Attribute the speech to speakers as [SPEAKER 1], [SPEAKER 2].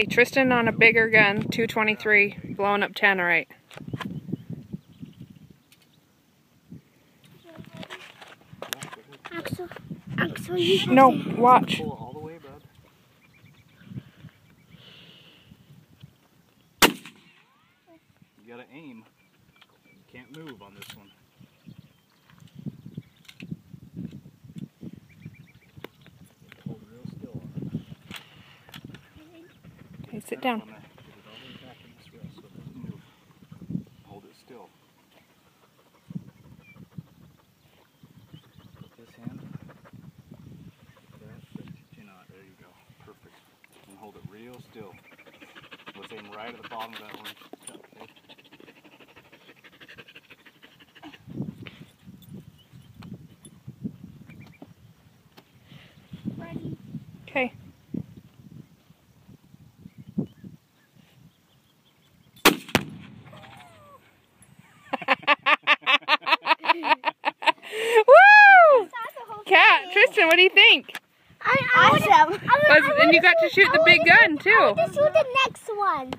[SPEAKER 1] Tristan on a bigger gun, 223, blowing up tannerite.
[SPEAKER 2] Axel, you have
[SPEAKER 1] No,
[SPEAKER 2] to
[SPEAKER 1] watch.
[SPEAKER 3] Pull it all the way, bud. You gotta aim. You can't move on this one. Hold real still on it.
[SPEAKER 1] Okay, sit down.
[SPEAKER 3] Get it all the way back in this rest so it doesn't move. Hold it still. Put this hand. Put your chin on it. There you go. Perfect. And hold it real still. Let's aim right at the bottom of that one. Okay.
[SPEAKER 2] ready.
[SPEAKER 1] Okay. Woo! Kat, Tristan, what do you think?
[SPEAKER 2] Awesome.
[SPEAKER 1] And you got to shoot the big gun too.
[SPEAKER 2] I want to shoot the next one.